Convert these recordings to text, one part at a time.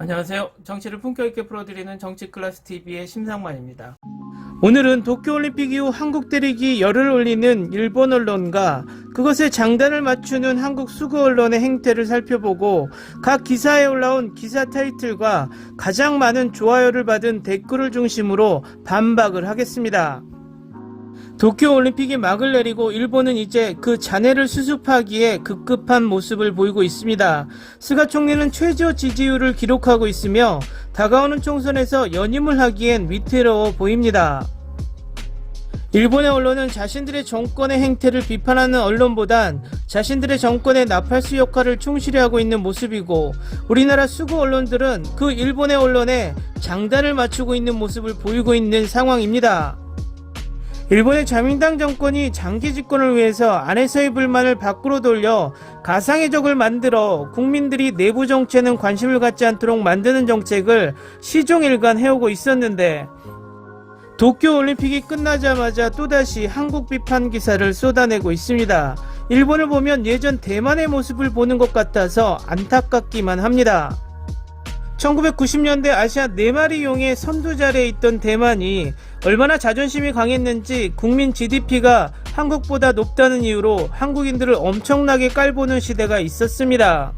안녕하세요. 정치를 품격 있게 풀어드리는 정치클래스TV의 심상만입니다. 오늘은 도쿄올림픽 이후 한국 대륙이 열을 올리는 일본 언론과 그것에 장단을 맞추는 한국 수구 언론의 행태를 살펴보고 각 기사에 올라온 기사 타이틀과 가장 많은 좋아요를 받은 댓글을 중심으로 반박을 하겠습니다. 도쿄올림픽이 막을 내리고 일본은 이제 그 잔해를 수습하기에 급급한 모습을 보이고 있습니다. 스가 총리는 최저 지지율을 기록하고 있으며 다가오는 총선에서 연임을 하기엔 위태로워 보입니다. 일본의 언론은 자신들의 정권의 행태를 비판하는 언론보단 자신들의 정권의 나팔수 역할을 충실히 하고 있는 모습이고, 우리나라 수구 언론들은 그 일본의 언론에 장단을 맞추고 있는 모습을 보이고 있는 상황입니다. 일본의 자민당 정권이 장기 집권을 위해서 안에서의 불만을 밖으로 돌려 가상의 적을 만들어 국민들이 내부 정치에는 관심을 갖지 않도록 만드는 정책을 시종일관 해오고 있었는데, 도쿄올림픽이 끝나자마자 또다시 한국 비판 기사를 쏟아내고 있습니다. 일본을 보면 예전 대만의 모습을 보는 것 같아서 안타깝기만 합니다. 1990년대 아시아 4마리 용의 선두 자리에 있던 대만이 얼마나 자존심이 강했는지 국민 GDP가 한국보다 높다는 이유로 한국인들을 엄청나게 깔보는 시대가 있었습니다.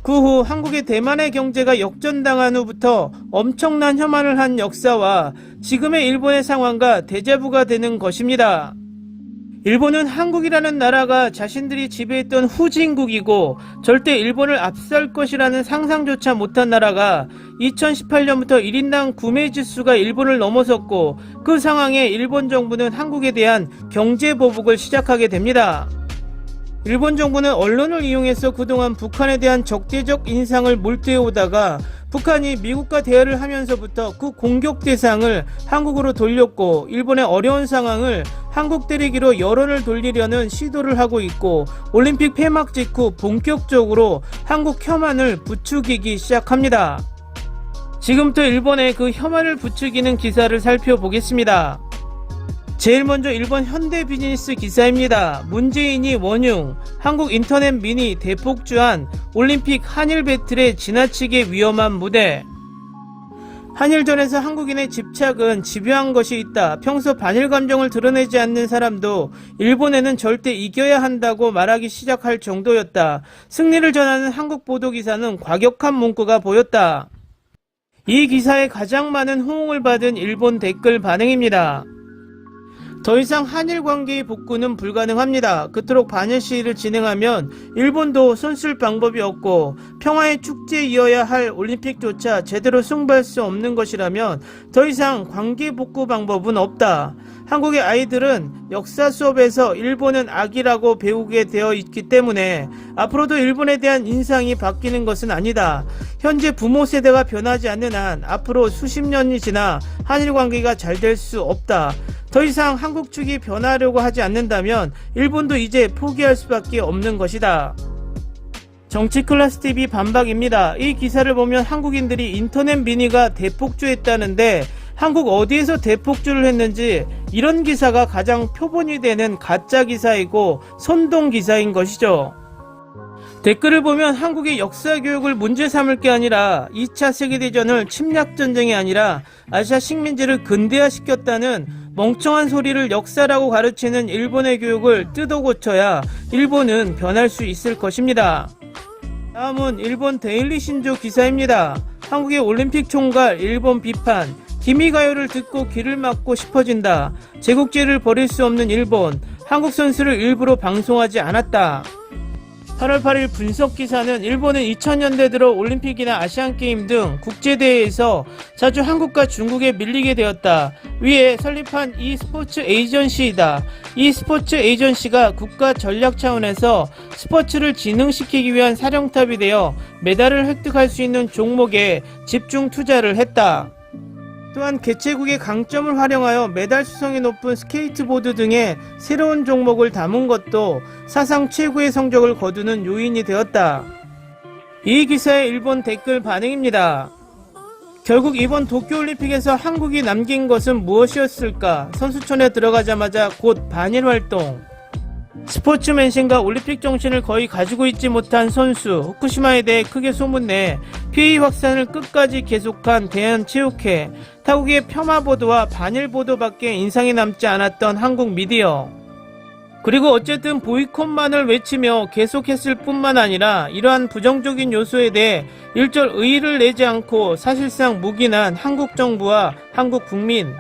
그 후 한국의 대만의 경제가 역전당한 후부터 엄청난 혐한을 한 역사와 지금의 일본의 상황과 데자부가 되는 것입니다. 일본은 한국이라는 나라가 자신들이 지배했던 후진국이고 절대 일본을 앞설 것이라는 상상조차 못한 나라가 2018년부터 1인당 구매지수가 일본을 넘어섰고, 그 상황에 일본 정부는 한국에 대한 경제보복을 시작하게 됩니다. 일본 정부는 언론을 이용해서 그동안 북한에 대한 적대적 인상을 몰두해 오다가 북한이 미국과 대화를 하면서부터 그 공격 대상을 한국으로 돌렸고, 일본의 어려운 상황을 한국 때리기로 여론을 돌리려는 시도를 하고 있고, 올림픽 폐막 직후 본격적으로 한국 혐한을 부추기기 시작합니다. 지금부터 일본의 그 혐한을 부추기는 기사를 살펴보겠습니다. 제일 먼저 일본 현대비즈니스 기사입니다. 문재인이 원흉, 한국 인터넷 미니 대폭주한 올림픽 한일 배틀의 지나치게 위험한 무대. 한일전에서 한국인의 집착은 집요한 것이 있다. 평소 반일 감정을 드러내지 않는 사람도 일본에는 절대 이겨야 한다고 말하기 시작할 정도였다. 승리를 전하는 한국 보도기사는 과격한 문구가 보였다. 이 기사에 가장 많은 호응을 받은 일본 댓글 반응입니다. 더 이상 한일 관계의 복구는 불가능합니다. 그토록 반일 시위를 진행하면 일본도 손쓸 방법이 없고, 평화의 축제이어야 할 올림픽조차 제대로 승부할 수 없는 것이라면 더 이상 관계 복구 방법은 없다. 한국의 아이들은 역사 수업에서 일본은 악이라고 배우게 되어 있기 때문에 앞으로도 일본에 대한 인상이 바뀌는 것은 아니다. 현재 부모 세대가 변하지 않는 한 앞으로 수십 년이 지나 한일 관계가 잘 될 수 없다. 더 이상 한국 측이 변하려고 하지 않는다면 일본도 이제 포기할 수밖에 없는 것이다. 정치클래스TV 반박입니다. 이 기사를 보면 한국인들이 인터넷 미니가 대폭주했다는데 한국 어디에서 대폭주를 했는지, 이런 기사가 가장 표본이 되는 가짜 기사이고 선동 기사인 것이죠. 댓글을 보면 한국의 역사 교육을 문제 삼을 게 아니라 2차 세계대전을 침략전쟁이 아니라 아시아 식민지를 근대화시켰다는 멍청한 소리를 역사라고 가르치는 일본의 교육을 뜯어 고쳐야 일본은 변할 수 있을 것입니다. 다음은 일본 데일리 신조 기사입니다. 한국의 올림픽 총괄 일본 비판, 기미가요를 듣고 귀를 막고 싶어진다. 제국주의를 버릴 수 없는 일본, 한국 선수를 일부러 방송하지 않았다. 8월 8일 분석 기사는 일본은 2000년대 들어 올림픽이나 아시안게임 등 국제대회에서 자주 한국과 중국에 밀리게 되었다. 위에 설립한 e스포츠 에이전시이다. e스포츠 에이전시가 국가 전략 차원에서 스포츠를 진흥시키기 위한 사령탑이 되어 메달을 획득할 수 있는 종목에 집중 투자를 했다. 또한 개최국의 강점을 활용하여 메달 수성이 높은 스케이트보드 등의 새로운 종목을 담은 것도 사상 최고의 성적을 거두는 요인이 되었다. 이 기사의 일본 댓글 반응입니다. 결국 이번 도쿄올림픽에서 한국이 남긴 것은 무엇이었을까? 선수촌에 들어가자마자 곧 반일 활동. 스포츠맨신과 올림픽 정신을 거의 가지고 있지 못한 선수 후쿠시마에 대해 크게 소문내 피해 확산을 끝까지 계속한 대한체육회, 타국의 폄하 보도와 반일 보도밖에 인상이 남지 않았던 한국 미디어. 그리고 어쨌든 보이콧만을 외치며 계속했을 뿐만 아니라 이러한 부정적인 요소에 대해 일절 의의를 내지 않고 사실상 묵인한 한국 정부와 한국 국민.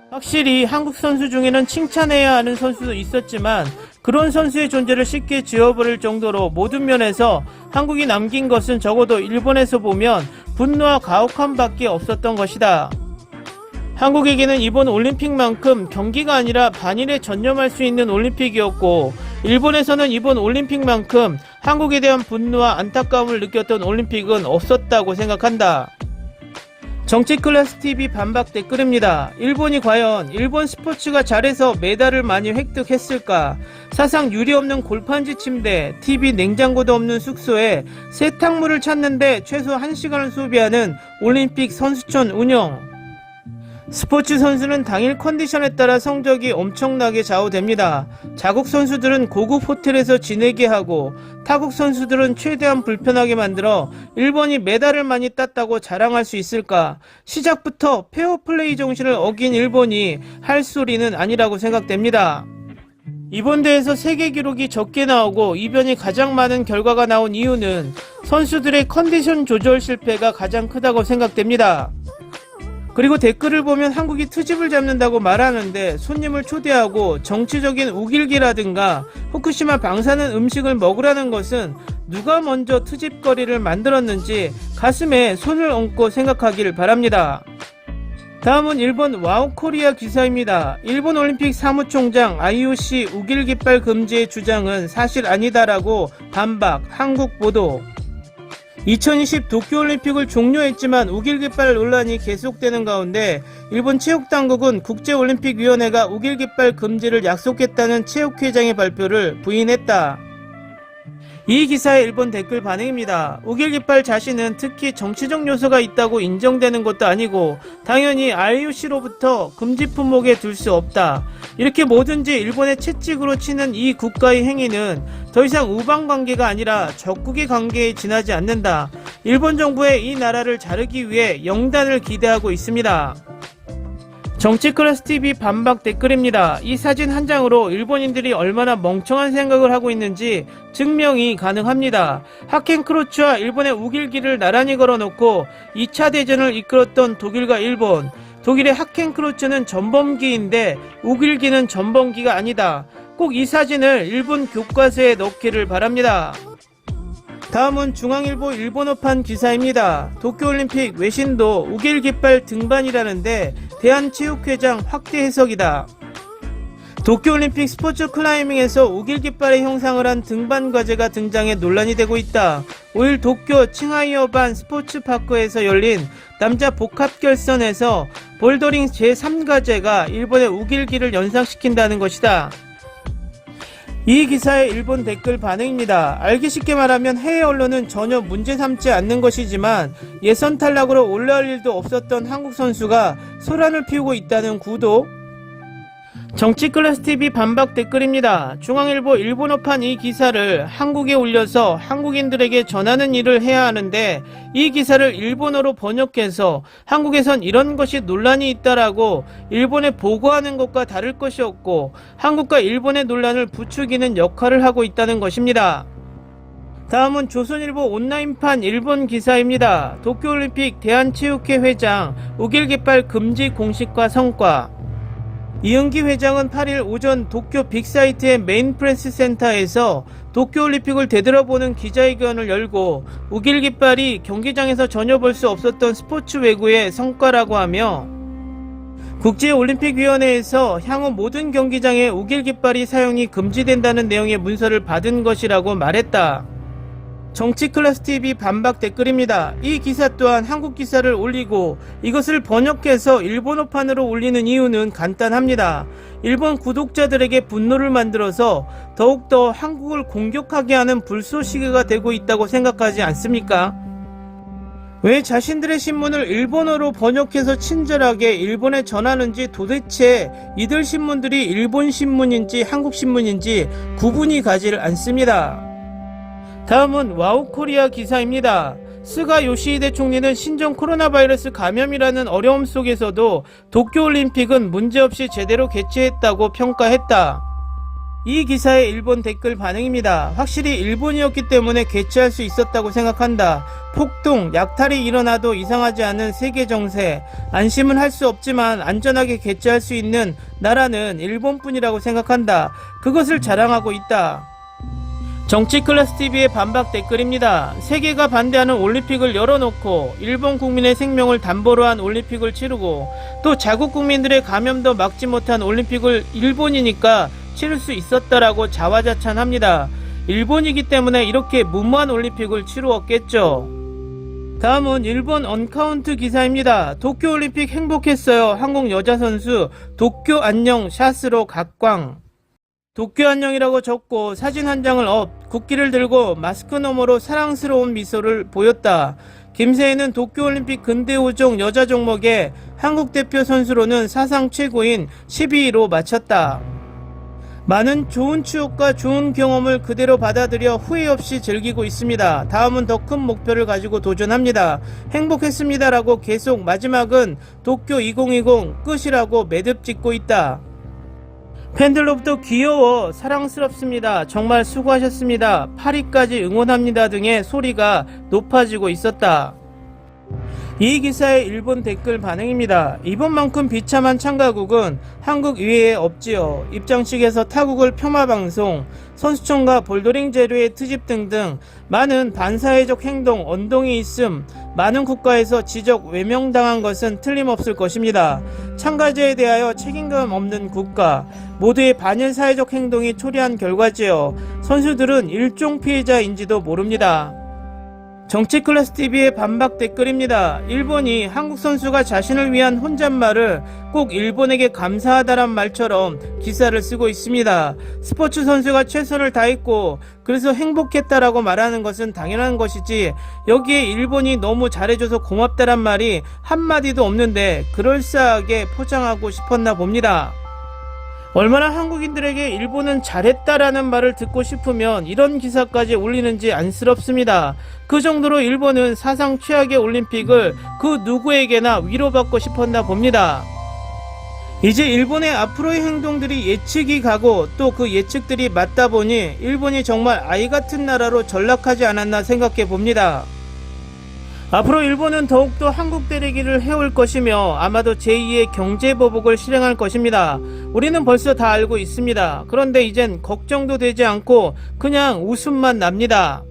확실히 한국 선수 중에는 칭찬해야 하는 선수도 있었지만 그런 선수의 존재를 쉽게 지워버릴 정도로 모든 면에서 한국이 남긴 것은 적어도 일본에서 보면 분노와 가혹함 밖에 없었던 것이다. 한국에게는 이번 올림픽만큼 경기가 아니라 반일에 전념할 수 있는 올림픽이었고, 일본에서는 이번 올림픽만큼 한국에 대한 분노와 안타까움을 느꼈던 올림픽은 없었다고 생각한다. 정치클래스TV 반박 댓글입니다. 일본이 과연 일본 스포츠가 잘해서 메달을 많이 획득했을까? 사상 유리없는 골판지 침대, TV 냉장고도 없는 숙소에 세탁물을 찾는데 최소 1시간을 소비하는 올림픽 선수촌 운영. 스포츠 선수는 당일 컨디션에 따라 성적이 엄청나게 좌우됩니다. 자국 선수들은 고급 호텔에서 지내게 하고 타국 선수들은 최대한 불편하게 만들어 일본이 메달을 많이 땄다고 자랑할 수 있을까? 시작부터 페어플레이 정신을 어긴 일본이 할 소리는 아니라고 생각됩니다. 이번 대회에서 세계 기록이 적게 나오고 이변이 가장 많은 결과가 나온 이유는 선수들의 컨디션 조절 실패가 가장 크다고 생각됩니다. 그리고 댓글을 보면 한국이 트집을 잡는다고 말하는데 손님을 초대하고 정치적인 우길기라든가 후쿠시마 방사능 음식을 먹으라는 것은 누가 먼저 트집거리를 만들었는지 가슴에 손을 얹고 생각하길 바랍니다. 다음은 일본 와우코리아 기사입니다. 일본 올림픽 사무총장 IOC 우길깃발 금지의 주장은 사실 아니다라고 반박, 한국 보도. 2020 도쿄올림픽을 종료했지만 우길깃발 논란이 계속되는 가운데 일본 체육당국은 국제올림픽위원회가 우길깃발 금지를 약속했다는 체육회장의 발표를 부인했다. 이 기사의 일본 댓글 반응입니다. 우길깃발 자신은 특히 정치적 요소가 있다고 인정되는 것도 아니고 당연히 IOC로부터 금지 품목에 둘 수 없다. 이렇게 뭐든지 일본의 채찍으로 치는 이 국가의 행위는 더 이상 우방관계가 아니라 적국의 관계에 지나지 않는다. 일본 정부의 이 나라를 자르기 위해 영단을 기대하고 있습니다. 정치클래스TV 반박 댓글입니다. 이 사진 한 장으로 일본인들이 얼마나 멍청한 생각을 하고 있는지 증명이 가능합니다. 하켄크로츠와 일본의 우길기를 나란히 걸어놓고 2차 대전을 이끌었던 독일과 일본. 독일의 하켄크로츠는 전범기인데 우길기는 전범기가 아니다. 꼭 이 사진을 일본 교과서에 넣기를 바랍니다. 다음은 중앙일보 일본어판 기사입니다. 도쿄올림픽 외신도 우길깃발 등반이라는데 대한체육회장 확대 해석이다. 도쿄올림픽 스포츠 클라이밍에서 우길깃발의 형상을 한 등반 과제가 등장해 논란이 되고 있다. 5일 도쿄 칭하이어반 스포츠파크에서 열린 남자 복합결선에서 볼더링 제3과제가 일본의 우길기를 연상시킨다는 것이다. 이 기사의 일본 댓글 반응입니다. 알기 쉽게 말하면 해외 언론은 전혀 문제 삼지 않는 것이지만 예선 탈락으로 올라올 일도 없었던 한국 선수가 소란을 피우고 있다는 구도. 정치클래스TV 반박 댓글입니다. 중앙일보 일본어판 이 기사를 한국에 올려서 한국인들에게 전하는 일을 해야 하는데 이 기사를 일본어로 번역해서 한국에선 이런 것이 논란이 있다라고 일본에 보고하는 것과 다를 것이 없고 한국과 일본의 논란을 부추기는 역할을 하고 있다는 것입니다. 다음은 조선일보 온라인판 일본 기사입니다. 도쿄올림픽 대한체육회 회장 우길깃발 금지 공식화 성과. 이은기 회장은 8일 오전 도쿄 빅사이트의 메인 프레스 센터에서 도쿄올림픽을 되돌아보는 기자회견을 열고 우길깃발이 경기장에서 전혀 볼 수 없었던 스포츠 외구의 성과라고 하며 국제올림픽위원회에서 향후 모든 경기장에 우길깃발이 사용이 금지된다는 내용의 문서를 받은 것이라고 말했다. 정치클래스TV 반박 댓글입니다. 이 기사 또한 한국 기사를 올리고 이것을 번역해서 일본어판으로 올리는 이유는 간단합니다. 일본 구독자들에게 분노를 만들어서 더욱더 한국을 공격하게 하는 불쏘시개가 되고 있다고 생각하지 않습니까? 왜 자신들의 신문을 일본어로 번역해서 친절하게 일본에 전하는지 도대체 이들 신문들이 일본 신문인지 한국 신문인지 구분이 가지를 않습니다. 다음은 와우코리아 기사입니다. 스가 요시히데 총리는 신종 코로나 바이러스 감염이라는 어려움 속에서도 도쿄올림픽은 문제없이 제대로 개최했다고 평가했다. 이 기사의 일본 댓글 반응입니다. 확실히 일본이었기 때문에 개최할 수 있었다고 생각한다. 폭동, 약탈이 일어나도 이상하지 않은 세계 정세. 안심은 할 수 없지만 안전하게 개최할 수 있는 나라는 일본뿐이라고 생각한다. 그것을 자랑하고 있다. 정치클래스TV의 반박 댓글입니다. 세계가 반대하는 올림픽을 열어놓고 일본 국민의 생명을 담보로 한 올림픽을 치르고 또 자국 국민들의 감염도 막지 못한 올림픽을 일본이니까 치를 수 있었다라고 자화자찬합니다. 일본이기 때문에 이렇게 무모한 올림픽을 치루었겠죠. 다음은 일본 언카운트 기사입니다. 도쿄올림픽 행복했어요. 한국 여자선수 도쿄 안녕 샷으로 각광. 도쿄 안녕이라고 적고 사진 한 장을 업, 국기를 들고 마스크 너머로 사랑스러운 미소를 보였다. 김세희는 도쿄올림픽 근대오종 여자 종목에 한국 대표 선수로는 사상 최고인 12위로 마쳤다. 많은 좋은 추억과 좋은 경험을 그대로 받아들여 후회 없이 즐기고 있습니다. 다음은 더 큰 목표를 가지고 도전합니다. 행복했습니다라고 계속 마지막은 도쿄 2020 끝이라고 매듭 짓고 있다. 팬들로부터 귀여워, 사랑스럽습니다, 정말 수고하셨습니다, 파리까지 응원합니다 등의 소리가 높아지고 있었다. 이 기사의 일본 댓글 반응입니다. 이번만큼 비참한 참가국은 한국 이외에 없지요. 입장식에서 타국을 폄하방송, 선수촌과 볼더링 재료의 트집 등등 많은 반사회적 행동, 언동이 있음, 많은 국가에서 지적 외명당한 것은 틀림없을 것입니다. 참가자에 대하여 책임감 없는 국가, 모두의 반일 사회적 행동이 초래한 결과지요. 선수들은 일종 피해자인지도 모릅니다. 정치클래스TV의 반박 댓글입니다. 일본이 한국 선수가 자신을 위한 혼잣말을 꼭 일본에게 감사하다란 말처럼 기사를 쓰고 있습니다. 스포츠 선수가 최선을 다했고 그래서 행복했다라고 말하는 것은 당연한 것이지 여기에 일본이 너무 잘해줘서 고맙다란 말이 한마디도 없는데 그럴싸하게 포장하고 싶었나 봅니다. 얼마나 한국인들에게 일본은 잘했다라는 말을 듣고 싶으면 이런 기사까지 올리는지 안쓰럽습니다. 그 정도로 일본은 사상 최악의 올림픽을 그 누구에게나 위로받고 싶었나 봅니다. 이제 일본의 앞으로의 행동들이 예측이 가고 또 그 예측들이 맞다 보니 일본이 정말 아이 같은 나라로 전락하지 않았나 생각해 봅니다. 앞으로 일본은 더욱더 한국 때리기를 해올 것이며 아마도 제2의 경제보복을 실행할 것입니다. 우리는 벌써 다 알고 있습니다. 그런데 이젠 걱정도 되지 않고 그냥 웃음만 납니다.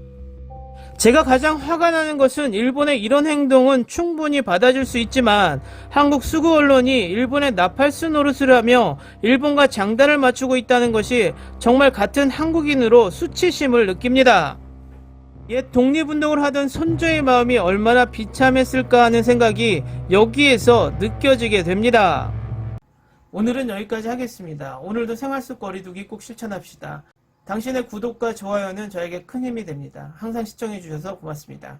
제가 가장 화가 나는 것은 일본의 이런 행동은 충분히 받아줄 수 있지만 한국 수구 언론이 일본의 나팔수 노릇을 하며 일본과 장단을 맞추고 있다는 것이 정말 같은 한국인으로 수치심을 느낍니다. 옛 독립운동을 하던 손자의 마음이 얼마나 비참했을까 하는 생각이 여기에서 느껴지게 됩니다. 오늘은 여기까지 하겠습니다. 오늘도 생활 속 거리두기 꼭 실천합시다. 당신의 구독과 좋아요는 저에게 큰 힘이 됩니다. 항상 시청해주셔서 고맙습니다.